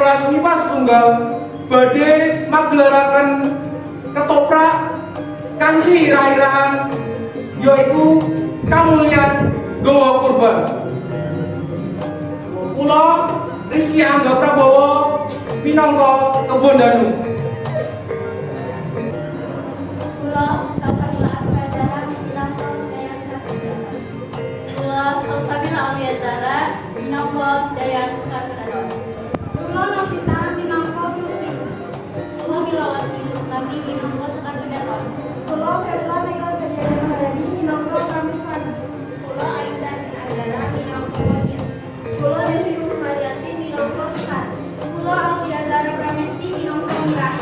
kelas MIPA setunggal badhe magelaraken ketoprak kanthi ira-iraan yaiku kamulyan gawa kurban. Kula Rizky Angga Prabowo minangka kebondanu. Kula Salsabila Abiazara minangka Daya Sakura. Kula Salsabila Abiazara minangka Daya Sakura. Kula Novita minangka Surti. Kula Milawati Nurkami minangka Sakura. Kula Ferla Mega Daya Mahardani minangka Pramiswani. Kula Aisyah Anggara minangka Wahid. Kula Desi Sumaryati minangka Sekar. Kula Auliazara Pramesti minangka Mirah.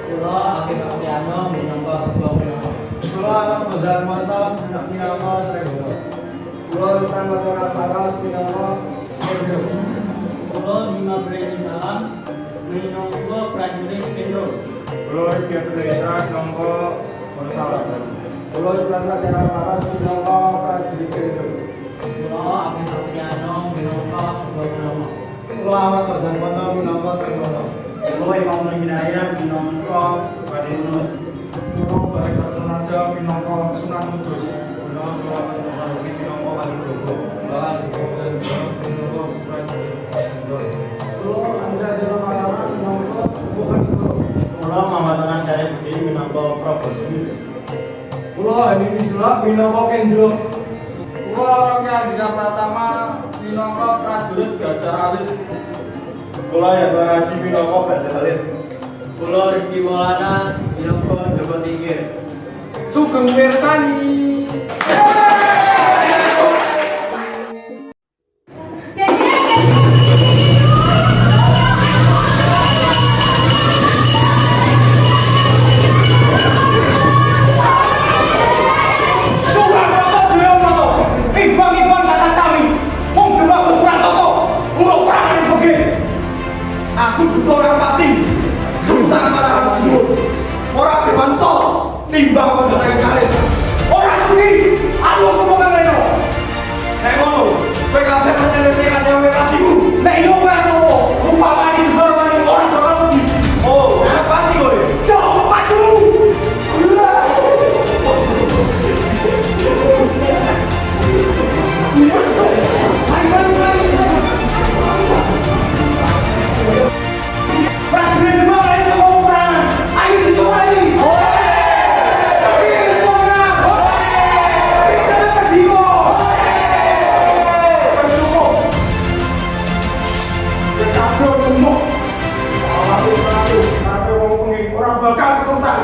Kula Akif Apriano minangka Ketua Minangka. Kula Ahmad Bazar Mantan minangka Trego. Kula Sultan Batara Paras minangka Trego. Kula Bima Breni Salam minangka Prajurit Kendro. Kula Rizky Putra minangka Persalatan. Kula Sultan Batara Paras minangka Prajurit Trego. Kula Akif Apriano minangka Ketua Minangka. Kula Ahmad Bazar Mantan minangka Trego. Kula Imam Minaya minangka Padinus. Kula Baik Ratonada minangka Sunan Kudus. Kula Sulawesi minangka Kalijogo. Kula Prajurit Trego. Kula Andra Dela Malawan minangka Bukan Kula. Kula Muhammad Anas Syarifuddin minangka Probosi. Kula Hanify Sulap minangka Kendro. Kula Rocky Andika Pratama minangka Prajurit Gajar Alit. Kula Yaba Haji minangka Bajak Alit. Kula Rifki Maulana minangka Joko Tingkir. Sugeng mirsani. Aku butuh orang mati. Sultan Mataram Sinuhun. Orang dibantu timbang pada kain kalis. Orang sini, aku ngomong reno. Nek ngono, kowe kabeh meneliti kanthi katimu. Nek yo kowe ngono, upamane juga orang mati. Oh, nek mati kowe. Yo, maju. Prajurit mulai semua orang. Ayo disurai. Orang bakal keturunan.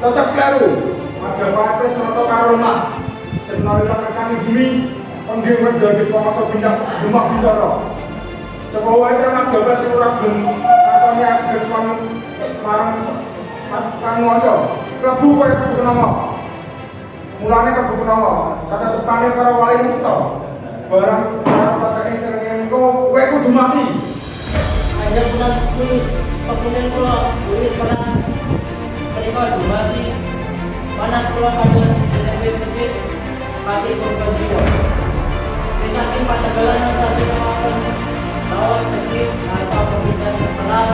Tetap kelaru, Majapahit wis rata karo omah. Senalika nekani bumi, penggih wis dadi pangasa pindah Demak Bintara. Coba wae kan Majapahit sing ora gelem lakoni ateges marang panguwasa. Klebu kowe kebutuhan nama. Mulane kebutuhan nama, kata tepane karo wali musta. Barang karo patake srengenge engko kowe kudu mati. Aja bulan tulis kemudian kula tulis pada mereka dumati panas kula kados sedikit pati korban jiwa. Di samping Panjagalan yang satu melakukan bahwa sedikit tanpa pembicaraan terang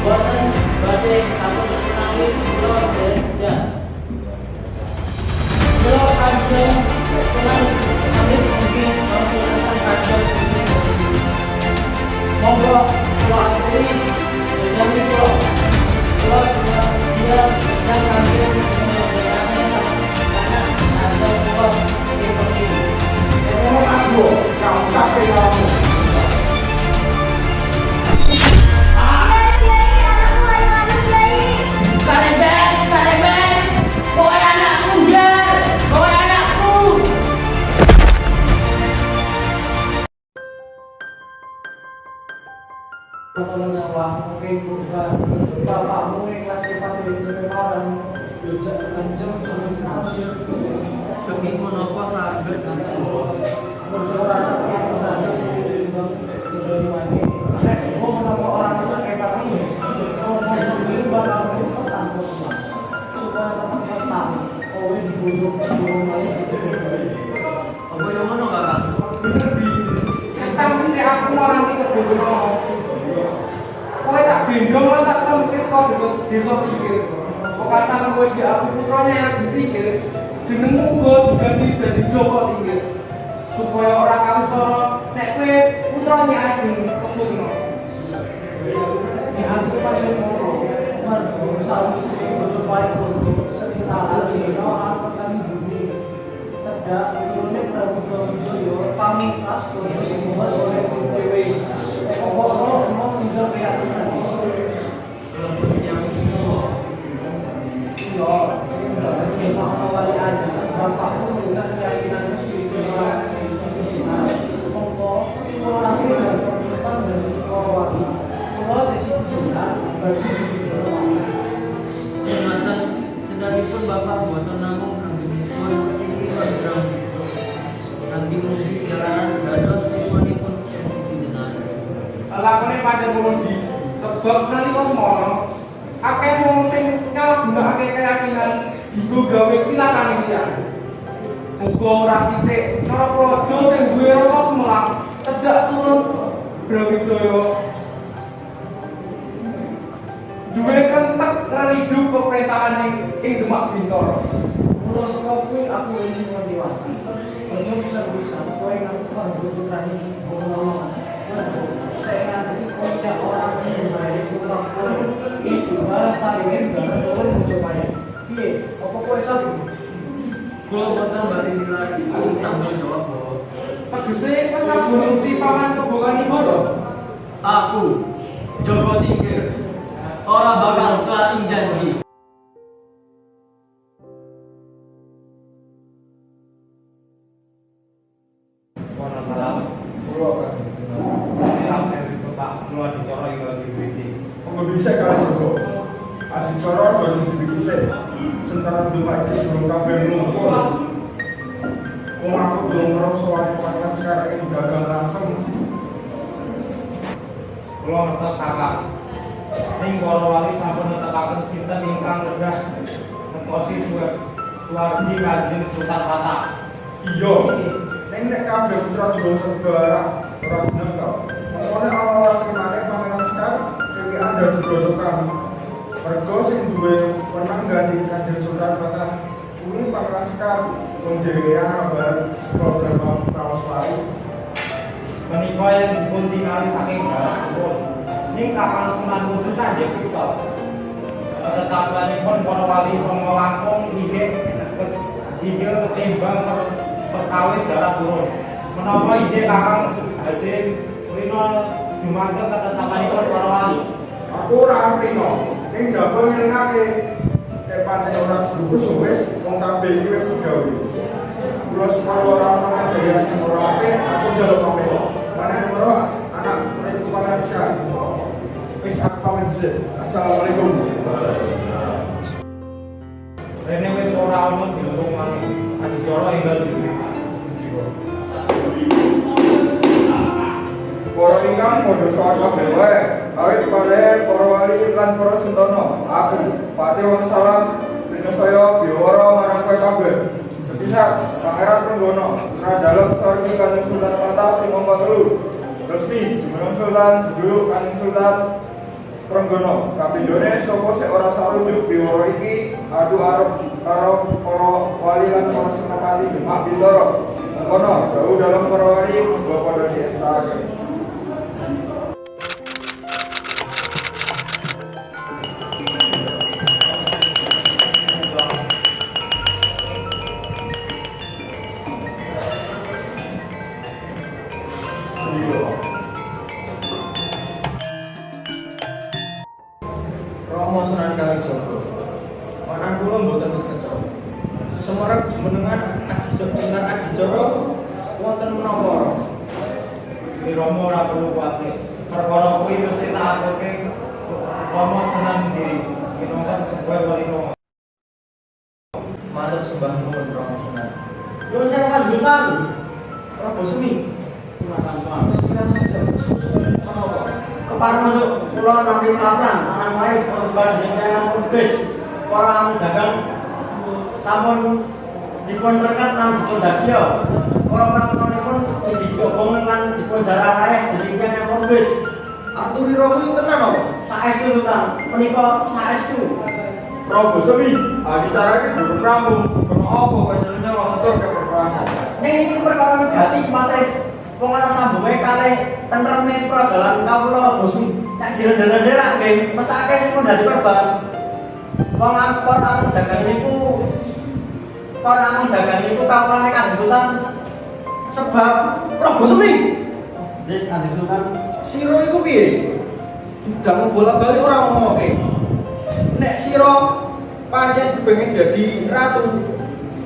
buatan badai atau tsunami pulau Belanda. Pulau Panjang tenang kami mungkin menggunakan kajian monggo pulau ini menjadi pulau juga dia yang kami mengenai karena ada pulau seperti ini. Kamu kau capek tolong nyawa oke bukan bapakmu yang kelas 4 di kemarin yuk lanjut sama Kami pun apa saged berdoa sama perusahaan dari mandi mau kenapa orang itu kayak ini mau beli bakal pesan mas supaya tetap pesan oh ini dibunuh lagi apa yang mana kakak? bener bi tentang sih aku orang iki kebodoh kowe tak gendong lan tak sempis kok deket desa pikir kok kasang kowe di aku putranya yang dipikir jenengmu uga diganti dadi Joko Tingkir supaya ora kawistara nek kowe putranya Ageng kebungno di hati pasien moro mergo sami sing bojo paling bondo sering tak ajeno angkatan bumi tidak turune Prabu Wijaya pamungkas bojo semua oleh dewe apa mau tinggal prihatin Yang semua iya ini berarti mau wali aja bapakku dengan keyakinan itu nah monggo kalau lagi dari teman dari wali kalau sesi bulan bagi Ingatan sedanipun Bapak buatan namung anggenipun ini lanjang nanti mugi jalanan dados siswanipun pindenan. lakone pancen mulih di kebab nanti kok semono akeh wong sing nyalahgunakake keyakinan digo gawe cilakane dia muga ora sithik cara praja sing duwe rasa semelang tedak turun Brawijaya duwe kentek ngeridu pemerintahan ing Demak Bintoro Kalau sekopi aku ini wanti-wanti Ojo bisa kowe ngaku putrane ngomong saya ngerti kocak orang baik pulang pun itu balas taringin barang turun mencoba piye apa kowe sapi Kula boten bari nilai tanggung jawab bahwa tegese kowe saben nuti paman kebokanipun aku Joko Tingkir ora bakal salah ing janji. Bisa kalau Joko, adicara jadi dibikuse. Sementara Demak ini sebelum kabel ngumpul, aku belum merasa wanita sekarang ini gagal langsung. Kula ngertos kakak. Ning para wali sampun netekaken sinten ingkang redah ngekosi suwardi Kanjeng Sultan Hatta. Iya, neng nek kabel putra dua saudara orang bener kau. Pokoknya awal-awal kemarin pangeran sekarang kayak ada di grojokan. Mereka sing duwe menang ganti Kanjeng Sultan Hatta. Kuwi pangeran sekarang menjadikan kabar sekolah berapa kawas wali. Menika yang dipun tingali saking barakipun. Ning Kakang Sunan Kudus kanjeng pisau. Ketetapanipun para wali sanga langkung inggih ketimbang perkawis darah turun. Menapa inggih Kakang badhe rina dumateng ketetapanipun para wali. Aku ora rino, ning dapur ngelingake. Nek pancen ora gugus wis wong kabeh iki wis digawe. Kula separo ora ono kejadian sing ora apik, aku njaluk pamit. Mana ora anak murid kepala desa. Wis aku pamit dhisik. Assalamualaikum. Rene wis ora ono dilung maneh. Adicara enggal Para ingkang padha sawan kabeh wae, awit kaliyan para wali lan para sentono. Aku Pati Wonosalam Trinasaya biwara marang kowe kabeh. Sepisah Pangeran Trenggono, Radalem Storki Kanjeng Sultan Hatta sing mongko telu. Resmi Jumeneng Sultan Jujuluk Kanjeng Sultan Trenggono. Kapindhone sapa sing ora sarujuk biwara iki adu arep karo para wali lan para senopati Demak Bintoro. Mengkono dawuh dalam para wali monggo padha diestakaken. Romo Sunan Kalijogo. Manah kula mboten sekecap. Semerep jumenengan adicara wonten menapa? Romo ora perlu kuwatir. perkara kuwi mesti tak aturke Rama tenan diri minangka sebuah wali songo. Matur sembah nuwun Rama Sunan. Nuwun sewu panjenengan. Prabu Semi. Punakan Sunan. Sekira saja. Kepareng masuk kula nampi laporan anak wae korban dengan progres para dagang sampun dipun berkat lan dipun daksya. Para pramunipun dijobong lan dipun jarah raih dening yang progres. Arturi Romo tenan apa? Saestu Sultan. Menika saestu. Prabu Semi, dicarake guru pramu. Kena apa panjenengan wonten ke peperangan? Ning iki perkara negatif mateh. Wong ana sambunge kalih tentreme prajalan kawula bosu. Tak direndera-ndera nggih, mesake sing pun dadi korban. Wong para dagang niku kawulane Kanjeng Sultan sebab Prabu Semi. Nggih, Kanjeng Sultan. Sira iku piye? Ndang bolak-balik ora ngomoke. Nek sira pancen pengen dadi ratu,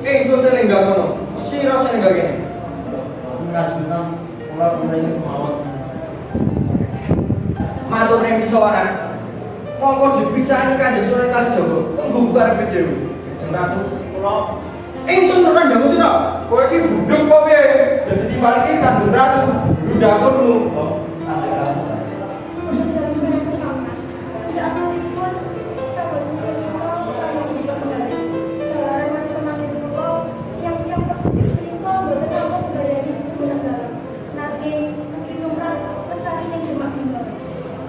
ingsun sing lenggah kono. Sira sing lenggah kene. Kanjeng Sultan, kula pengen mawon. Matur ning pisawaran. Monggo dipirsani Kanjeng Sunan Kalijaga. Tunggu karepe dhewe. Kanjeng Ratu, kula ingsun ora ndang sira. Kowe iki budhek apa piye? Jadi dibaliki Kanjeng Ratu, ndhasurmu. Kanjeng Ratu.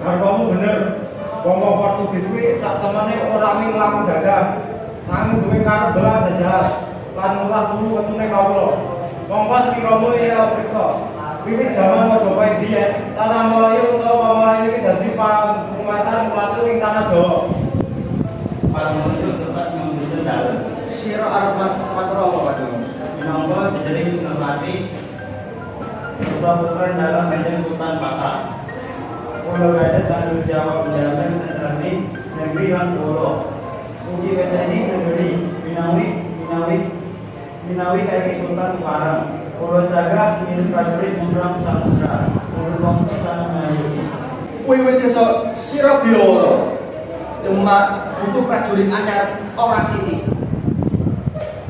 Kamu bener, wong Portugis kuwi sak temene ora ming laku dagang. Nanging duwe karep belah jajal lan nguras dulu wetune kawula. Monggo Sri Rama ya priksa. Wiwit jaman Majapahit biyen, tanah Melayu utawa Melayu iki dadi pangemasan melatu ing tanah Jawa. Para menuju tepas membutuhkan dalan. Sira arep matur apa Pak Demus? Minangka jeneng Senopati Putra putra dalam Kanjeng Sultan Patah. Kula gadah tanggung jawab menjalankan tentreme negeri lan kula. Ugi wedeni negeri Minawi Kanjeng Sultan Parang. Kula sagah milik prajurit Buram Samudra. Kula bangsa tanah Melayu. Wiwit sesuk sira biara. Demak butuh prajurit anyar ora sithik.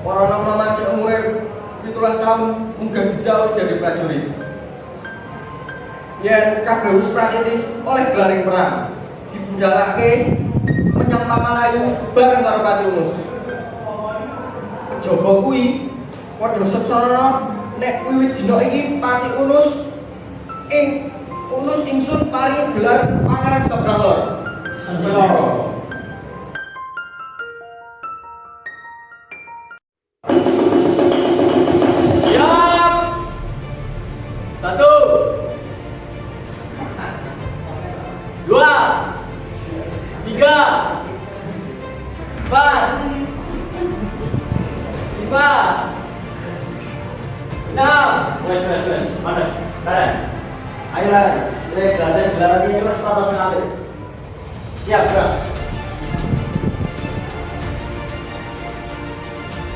Para nom-noman sing umure 17 tahun munggah didhawuhi dari prajurit. Yen Kagawus Pratitis oleh gelaring perang dibundalake menyang Pamalayu bareng karo Pati Unus. Kejaba kuwi padha seksana nek wiwit dina iki Pati Unus ingsun paringi gelar Pangeran Sabrangor. Senjata. Siap. 1 2 3 4 5 6 Wes. Mana? Karen. Ayo lah. Gelaran ini terus status ngambil. Siap, Bang.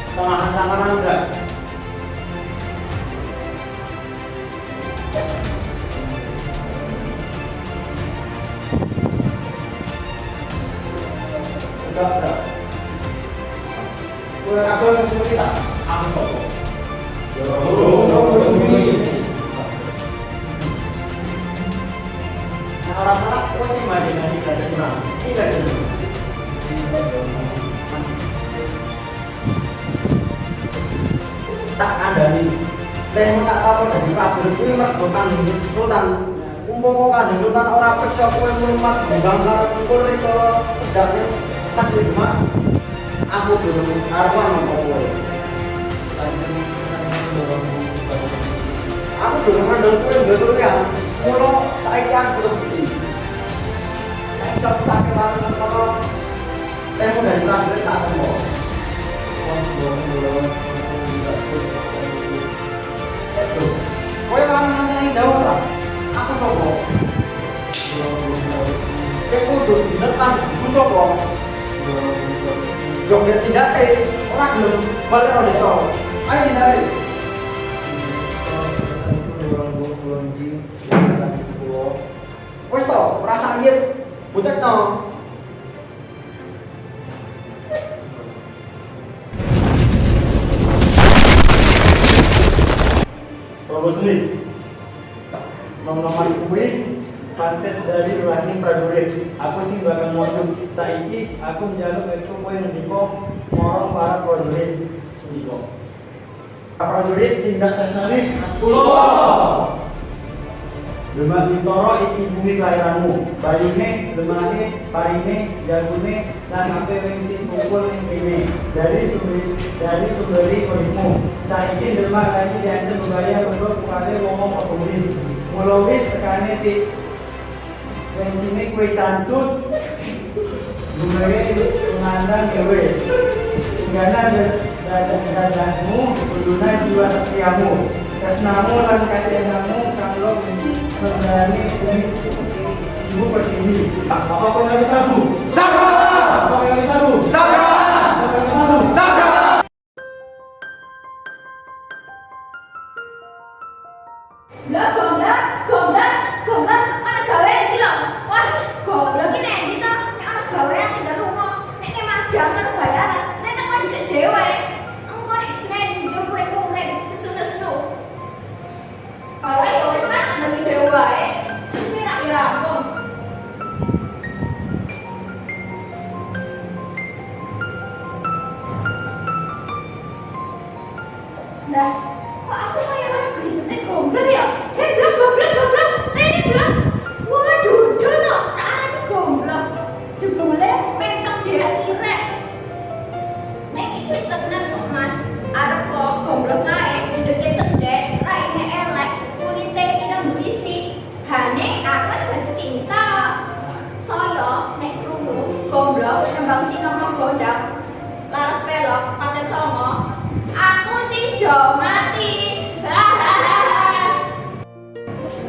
Setengahan sangkaran udah. Udah. Udah kabel musuh kita. Aku sopo. Orang-orang kok sih mandi belajar kurang. Tidak sih. Tak kandani. Lek tak apa dadi prajurit kuwi mergo Kanjeng Sultan. Umpama Kanjeng Sultan ora percaya kowe ngurmat bangga karo kumpul rikala pedane pas Demak. Aku durung karuan mongko kowe. Aku durung mandul kowe mbok ya. Mula saiki aku kudu bukti. Nek iso tak kewan kono temu dari prajurit tak temu. Kowe kan nang ndawur ora? Aku sapa? Sing kudu dinetan iku sapa? Yo nek tindake ora gelem bali ora desa. Ayo tindake. Wes to, ora sakit. Butekno. Probosni. Nom-noman kuwi pantes dari ruaning prajurit. Aku sing bakal modul. Saiki aku njaluk itu kowe ngendika marang para prajurit sendika. Prajurit sing dak tresnani kula. Demak Bintoro iki bumi kelahiranmu. Bayune, lemane, parine, jagune, lan ape wing sing kumpul ning kene. Dari sumberi uripmu. Saiki Demak lagi diancam berbahaya mergo kepale ngomong komunis. Mula wis tekane ti wing sini kue cancut. Gumere mengandang dewe. Tinggalan dadahmu, kuduna jiwa setiamu. Tresnamu lan kasihanmu kalau berani ibu pertiwi. Apa kau yang bisa bu? Sabra! Apa yang bisa bu? Sabra! Apa yang bisa bu? Sabra! Goblok, anak gawe iki lho. Wah, goblok iki nek ndi to? Nek anak gawean tinggal rumah. Nek madang kan bayaran. Nek nang dhisik dhewe. Engko nek Senin yo purek-purek sunu-sunu. Kalau ya wis kan nang dhewe wae. Sing ra rampung. Nah, kok aku kayak orang geribetin goblok ya? Hei, goblok. Ini blok. Waduh, dono. Tak ada ini goblok. Jebule, mentok dia kirek. Nek iki tenan kok mas. Arep kok goblok kae, duduknya cendek, raine elek, kulite ireng sisi. Hane aku wis cinta. Soyo nek krungu goblok nembang sinono gondang. Laras pelok, paten songo. Aku sih do mati. Bahas.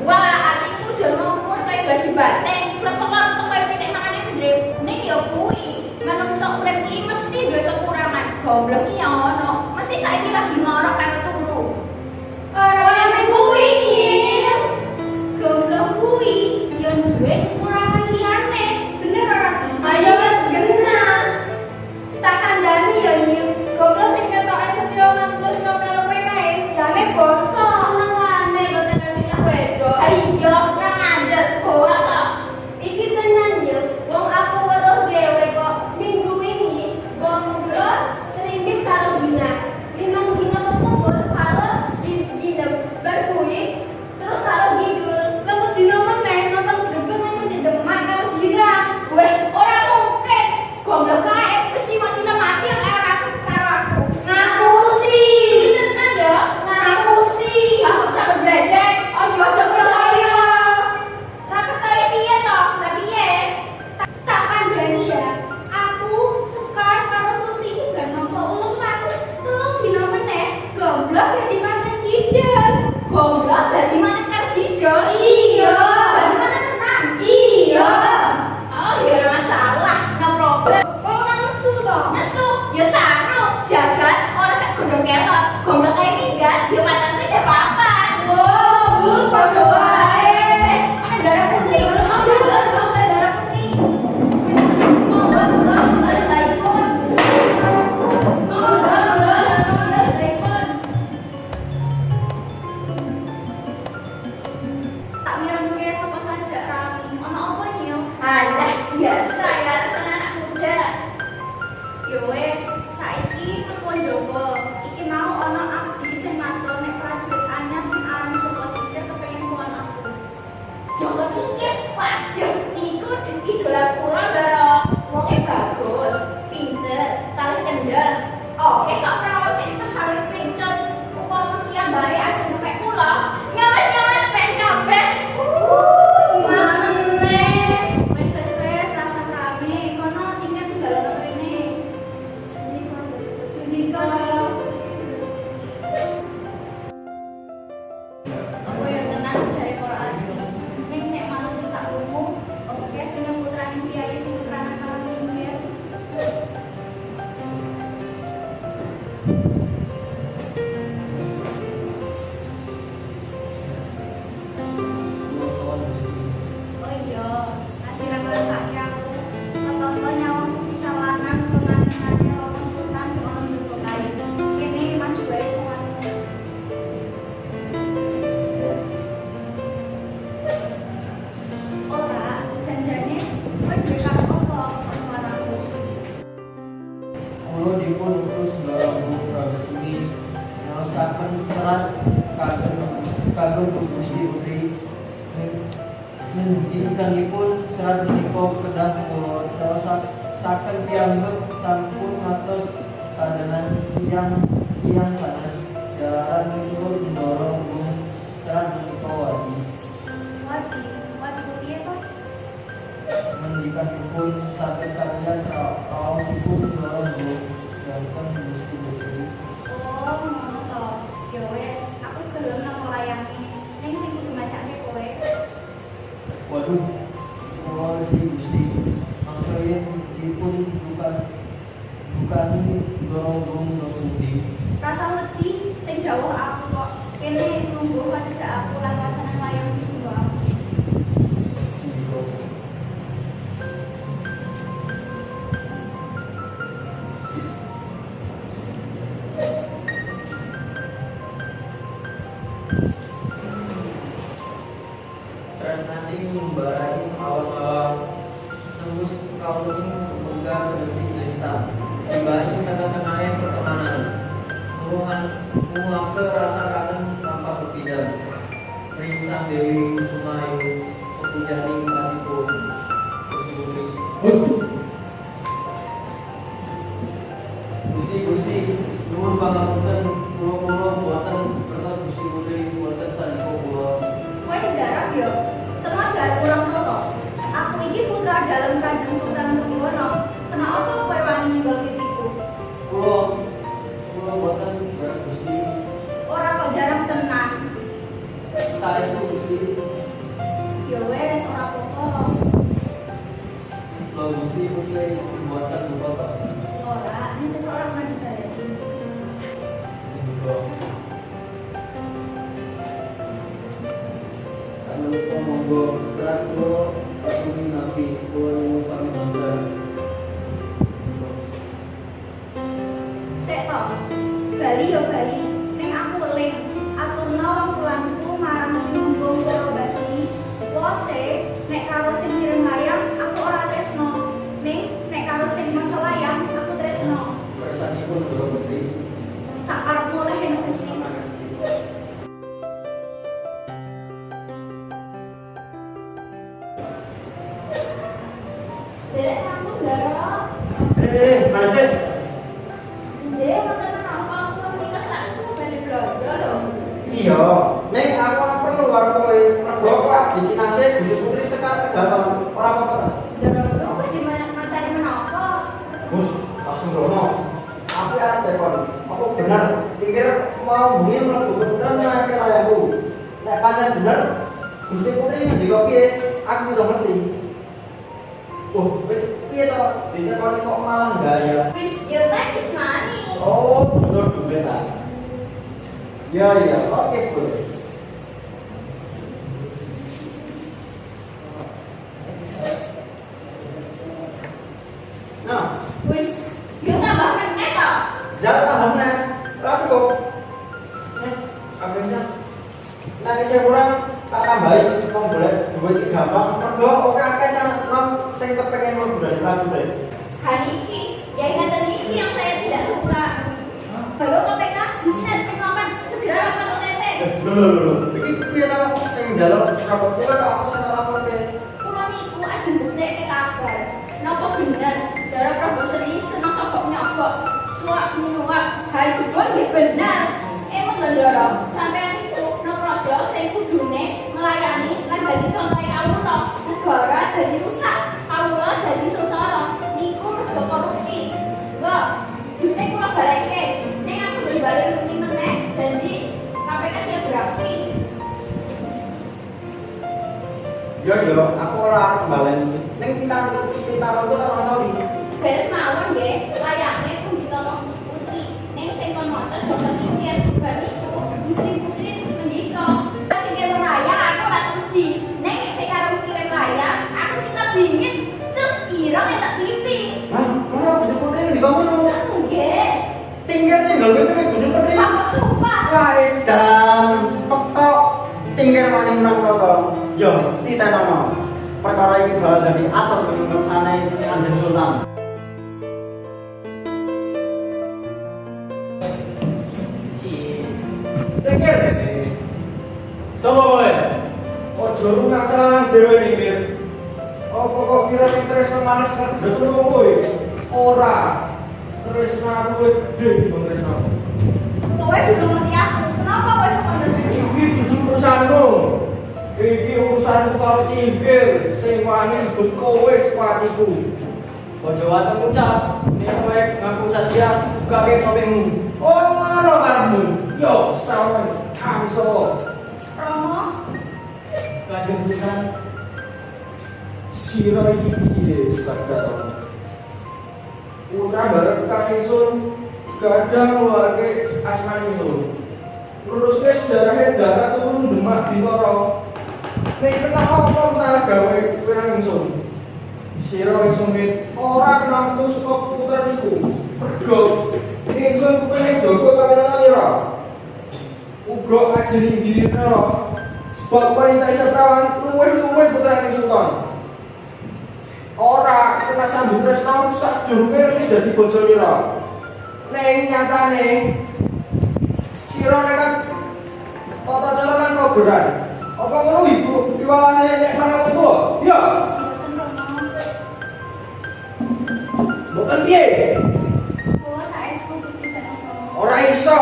Wah, atiku jono umur kayak gaji batin. Lepek-lepek kayak pitik mangane ndrip. Ning ya kuwi, manungsa urip iki mesti duwe kekurangan. Goblok iki ya ono. Mesti saiki lagi ngorok karo turu. Ora kuwi iki. Goblok kuwi ya duwe kekurangan liyane. Bener ora? Ayo wis genah. Tak kandhani ya nyil. Goblok sing ketoke setya ngantos karo kowe kae. Jane basa. Senengane boten ngerti wedok. Ayo, kang andel basa. Iki tenan ya. Wong aku weruh dhewe kok minggu ini goblok serimbit karo Gina. 5 dina kekumpul karo Gina berkuwi terus karo Gidul. Lha dina meneh nonton grebeg nang Demak karo Gina. Weh, ora mungkin. Goblok kae mesti mau cinta mati ora karo aku. Ngapusi. Tenan ya? Ngapusi. Aku sampe bledek. Ojo percaya. Ra percaya piye to? Lah piye? Tak kandhani ya. Aku sekar karo Suti iki ben nampa uleman. Telung dina meneh goblok dadi manten Kidul. Goblok dadi manten karo Kidul. Iya. Dadi manten tenan. Iya. Oh, ya ora masalah, no problem. Kok ora nesu to? Nesu, ya sakno. Jagat ora sak godhong kelot. Goblok kae minggat, ya pancen sepapan. Wow, padha wae. Ada darah putih. Ada darah putih. saben serat kagem Gusti Putri ngendikipun serat menika kedah kula terusaken piyambak sampun matos kadenan tiyang sanes jalaran miturut ndorong serat menika wadi piye to? ngendikipun saged kaliyan raosipun ndorong wonten Gusti Putri. Oh, ngono to. Ya wes, aku gelem nang melayani. Ning sing kudu macake kowe. Waduh, kula di Gusti mangka yen dipun bukani dorong Gusti. Rasa wedi sing dawuh aku kok. Kene nunggu cedak aku lan wacana melayani tunggu aku. Tresnasi membarai awal-awal tembus kauling buka lebih derita dibanding tengah-tengahnya pertemanan menguap rasa kangen tanpa berpindah ringsang Dewi Kusumayu sepujani Matipun Gusti nuwun pangapunten kula buatan kertas Gusti Putri buatan saniko kula. Kowe jarang yo. Semua jarang kurang noto. Aku iki putra dalem Kanjeng Sultan Trenggono. Kenapa kowe wani ninggal pipiku? Kula buatan barang Gusti. Ora kok jarang tenan. Saestu Gusti. Ya wes ora apa-apa. Kula Gusti Putri buatan buka. Ora, ini seseorang maju balik. Sama lupa monggo serat kula pasuni nabi kula nyuwun pamimsa. Sek to. Bali yo Bali. Ning aku weling. Aturna wong sulanku marang nyumbung karo Basni. Wose nek karo sing ngirim layang aku ora tresno. Ning nek karo sing maca layang aku tresno. Kersanipun kula Putri. Sak arepmu oleh eno Gusti. Derek kamu ndara. Mana sih? Nggih, mboten menapa kula menika saksu bali blojo lho. Iya, neng aku ora perlu karo kowe. Mergo aku abdi kinasih Gusti Putri sekar kedaton. Ora apa-apa ta? Ndara kok di mana macari menapa? Mus, langsung rono. Aku arep telepon. Apa bener? Pikir mau bunyi mlebu beneran naik ke layarku. Nek pancen bener, Gusti Putri ngendika piye? Aku udah ngerti. Oh, piye to? Ditekoni kok malah gaya. Wis yo tak ismani. Oh, bener duwe ta. Ya, oke boleh. Nah, Wis yo tambah meneh to. jalan tambahnya, ora cukup. Apa bisa? Nah, saya kurang tak tambahin, mau boleh duit gampang. Mergo oke akeh sing kepengen mau bulan prajurit. Hari ini, ya ingatan ini yang saya tidak suka. Kalau KPK bisa pengaman segera lakukan OTT. Loh. Iki piye ta sing njaluk saka kowe kok aku sing laporke. Pulang iku aja bukti ke kabar. Napa bener? Darah Prabu Sri senang sokok nyokok. Suap menuak, hal jebol ya bener. Emang lendorong, sampean itu Nokrojo sing kudune melayani lan dadi contohe kawula. Negara dadi rusak, kawula dadi sengsara. Niku mergo korupsi. Kok duite kula baleke. Ning aku dibalik muni meneh janji KPK siap beraksi. Yo, aku ora arep baleni. Ning pitaronku tak ora sawi. Beres mawon nggih, layakne pun ditolong Gusti Putri. Ning sing kon maca coba mikir bar iku Gusti Putri ngendika, "Sing kira layang aku ora sudi. Ning nek sing karo kirim layang, aku kita bingit cus ireng tak pipi." Hah? Ora Gusti Putri ngendika ngono. Nggih. Tinggal pipi Gusti Putri. Pak sumpah. Edan, pekok tinggal maning nang to. Yo, titenono. Perkara iki bakal dadi atur pengurusanane Kanjeng Sultan. Si Tingkir. Sopo kowe? Ojo rumangsa dhewe tingkir. Apa kok kira tresno manis kan betul kowe? Ora. Tresno aku gede Bang Tresno. Kowe juga ngerti aku. Kenapa kowe sok ngerti? Iki dudu urusanmu. Iki urusanku karo tingkir. Sing wani mbut kowe sepatiku. Ojo wae ngucap. Nek kowe ngaku saja buka ke topengmu. Oh, ngono karepmu. Yo, sawen kamso. Romo, Kanjeng Sultan, Sira iki piye Sebagai Putra bareng Kang Ingsun gadah keluarga asmani ingsun. Luruske sejarahnya darah turun Demak Bintoro. Nek kena apa utara gawe Kang Ingsun. Sira ingsun ora kena metu saka putra niku. Mergo ingsun kepengin jaga kawinan ira. Uga ajeng injilira. Sebab perintah Isatawan luwih-luwih putra Sultan. Ora kena sambung tresno sak durunge wis dadi bojo lira. Ning nyatane sira nek tata cara kan koberan. Apa ngono iku piwalase nek marang tuwa? Iya. Mboten piye? kowe saestu tidak apa. Ora iso.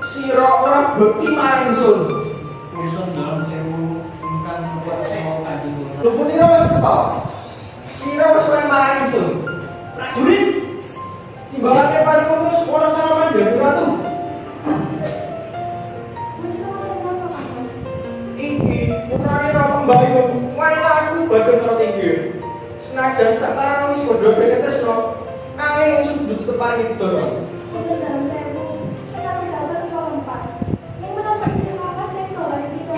Sira ora bekti marang ingsun. Ingsun dalam sewu ingkang percaya Kanjeng Sultan. Lho punira wis ketok. Sira wis ora marang ingsun. Prajurit. Timbangane paling kutus ora salaman dadi ratu. Menika kenapa, Mas? Iki putrane ra pembayun, wanita aku badhe karo tinggi. Senajan saktarane wis padha bene tresno, nanging ingsun dudu teparing Bidara. Untuk dalam sewu, sekali dapat lompat. Yang menapa izin lapas dan kawan itu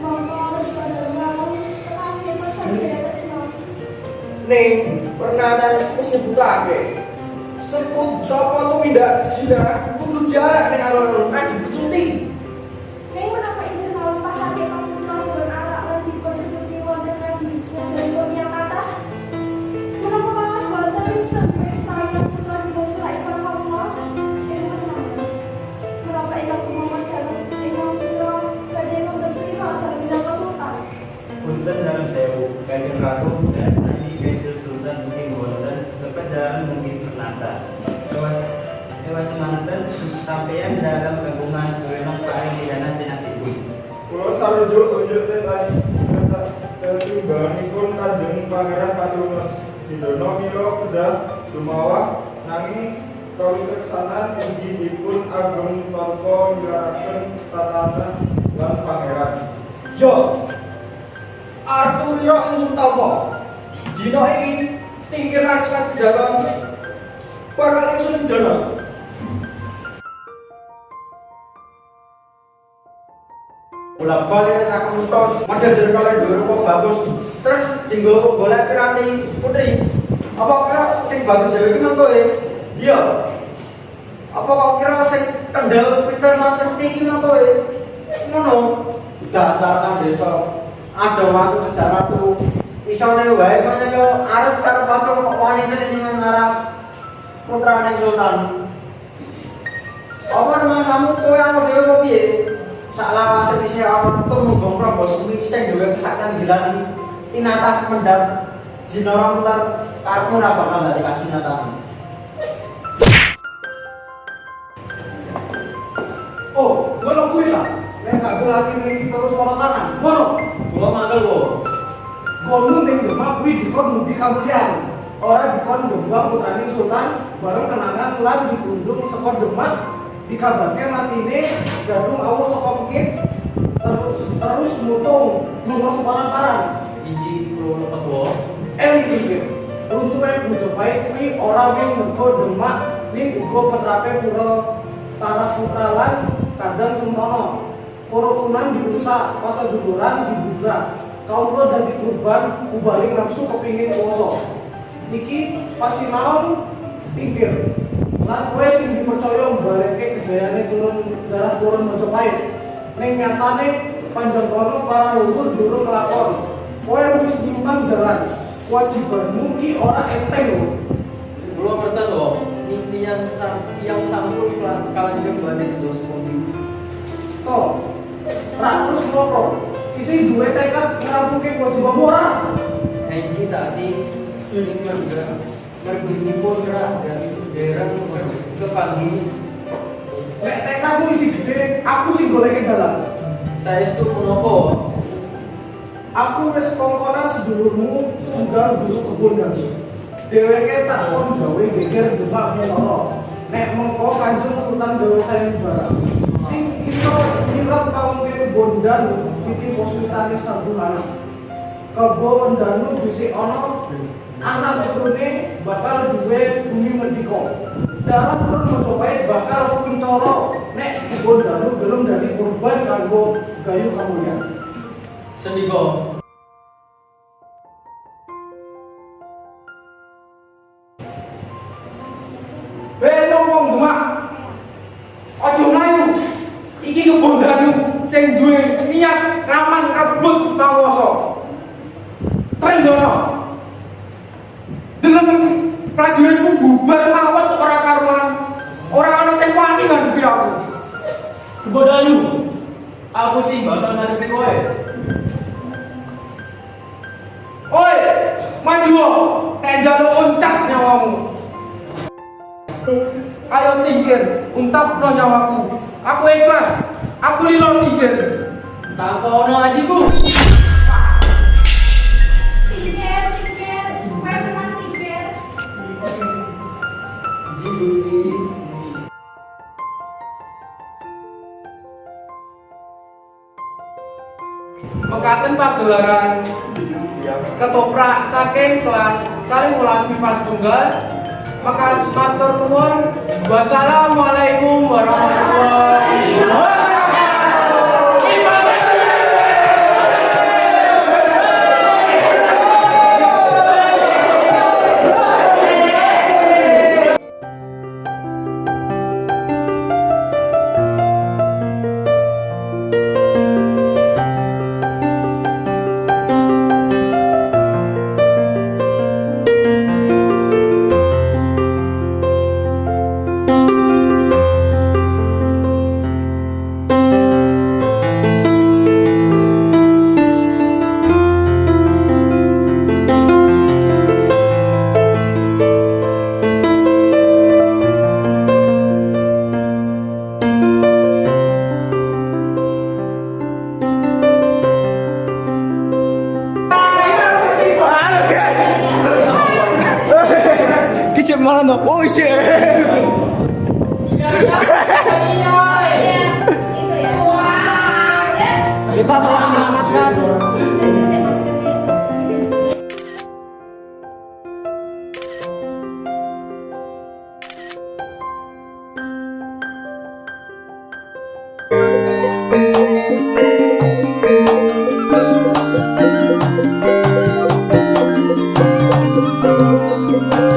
monggo di dalam lalu tekan hebat sampai atas Ning pernanan wis nyebutake. Sebut sapa tumindak zina kudu jarak ning alun-alun adi kecuti. Yang menapa izin lalu paham yang kamu melakukan anak lagi bercuti wonten ngaji yang yang kata menapa kawas boten sampai saya putra di bawah ikon Allah yang menawas menapa ikan kumaman dalam ikon putra badai membersihkan dalam bidang sultan. Punten dalam sewu, Kanjeng Ratu dan Sandi Kanjeng Sultan mungkin wonten tepat dalam mungkin penata. Tewas semanten sampeyan dalam gabungan kewenang paling pidana sinasipun. Kula sarujuk unjuk ten timbanganipun Kanjeng Pangeran Patrunus Didono mila kedah dumawah nanging kawicaksanan inggih dipun ageng tanpa nyilaraken tatanan lan pangeran. Yo. Arturio ingsun tampa. Dina iki tingkiran sekat dalam bakal ingsun dana. Bola balik sak mentos, madhep dari kalian dhuwur kok bagus. Terus dinggo golek piranti putri. Apa kira sing bagus dhewe iki mangko e? Iya. Apa kok kira sing kendel pinter macet iki mangko e? Ngono. Dasar kang desa. Ada waktu sedak waktu. Isone wae menyang arep karo patung kok wani jeneng ngarang putrane Sultan. Apa nang samu kowe aku dhewe kok piye? Saklawase isih ana tumunggung Prabu Sumi sing duwe kesaktian gilani tinatah mendhat jinara mutar karepmu ora bakal dadi kasunatan. Oh, ngono kuwi ta? Nek gak gelati iki terus ora tangan. Ngono. kula mangkel kok. Kono ning Demak kuwi dikon mugi kamulyan. Ora dikon Jombang putrane Sultan bareng kenangan lan digundung saka Demak dikabarke matine gadung awu saka Bukit terus mutung lunga separan-paran. Inji kula petua. Eli pikir runtuhe Majapahit kuwi ora wing mergo Demak ning uga petrape pura tanah putralan kadang semono. Kurukunan dirusak, pasal duduran dibudrak. Kaulo dan diturban ubaling nafsu kepingin kuoso. Niki pasti naon tingkir. Lan kowe sing dipercaya mbaleke kejayane darah turun Majapahit. Ning nyatane panjang kono para leluhur durung nglakon. Kowe wis nyimpan dalan. Kewajibanmu ki ora enteng lho. Kula kertas kok. Impian yang sampun kalanjeng badhe sedos pundi. loro. Isi duwe tekad ngrampunke kewajiban moral. Enci tak sih ini merga mergipun dari daerah kepanggil. Nek tekadmu isi gede, aku sing goleke dalan. Saya itu menopo. Aku wis kongkonan sedulurmu tunggal dulu kebun dan dheweke tak kon gawe geger demak loro. Nek mengko Kanjeng Sultan gawe sayembara. Sing iso nirap kaum kebun dan iki posmitane sabulana. Kebun danu bisik ana anak turune bakal duwe bumi merdeka. Dalam turun Majapahit bakal kuncoro nek kebun danu gelem dadi korban kanggo gayu kamulyan. Sendiko. Wong Demak. Aja mlayu. Iki kebon danu sing duwe niat raman rebut panguwasa. Trenggono. Dengan prajuritku bubar mawon ora karuan. Ora ana sing wani ngadepi aku. Kebodayu. Aku sih bakal ngadepi kowe. Oi, maju. Nek njaluk uncap nyawamu. Ayo tingkir, untapno nyawaku. Aku ikhlas. Aku lilo tingkir. Tanpa ono ajiku. Tingkir, kowe menang tingkir. Jilusi. Mekaten pagelaran ketoprak saking kelas kali ulas pipas tunggal. Maka matur nuwun. Wassalamualaikum warahmatullahi Kicip malah no. Oh shit. Iya, itu ya. Wah, ya. Kita telah menyelamatkan Thank you.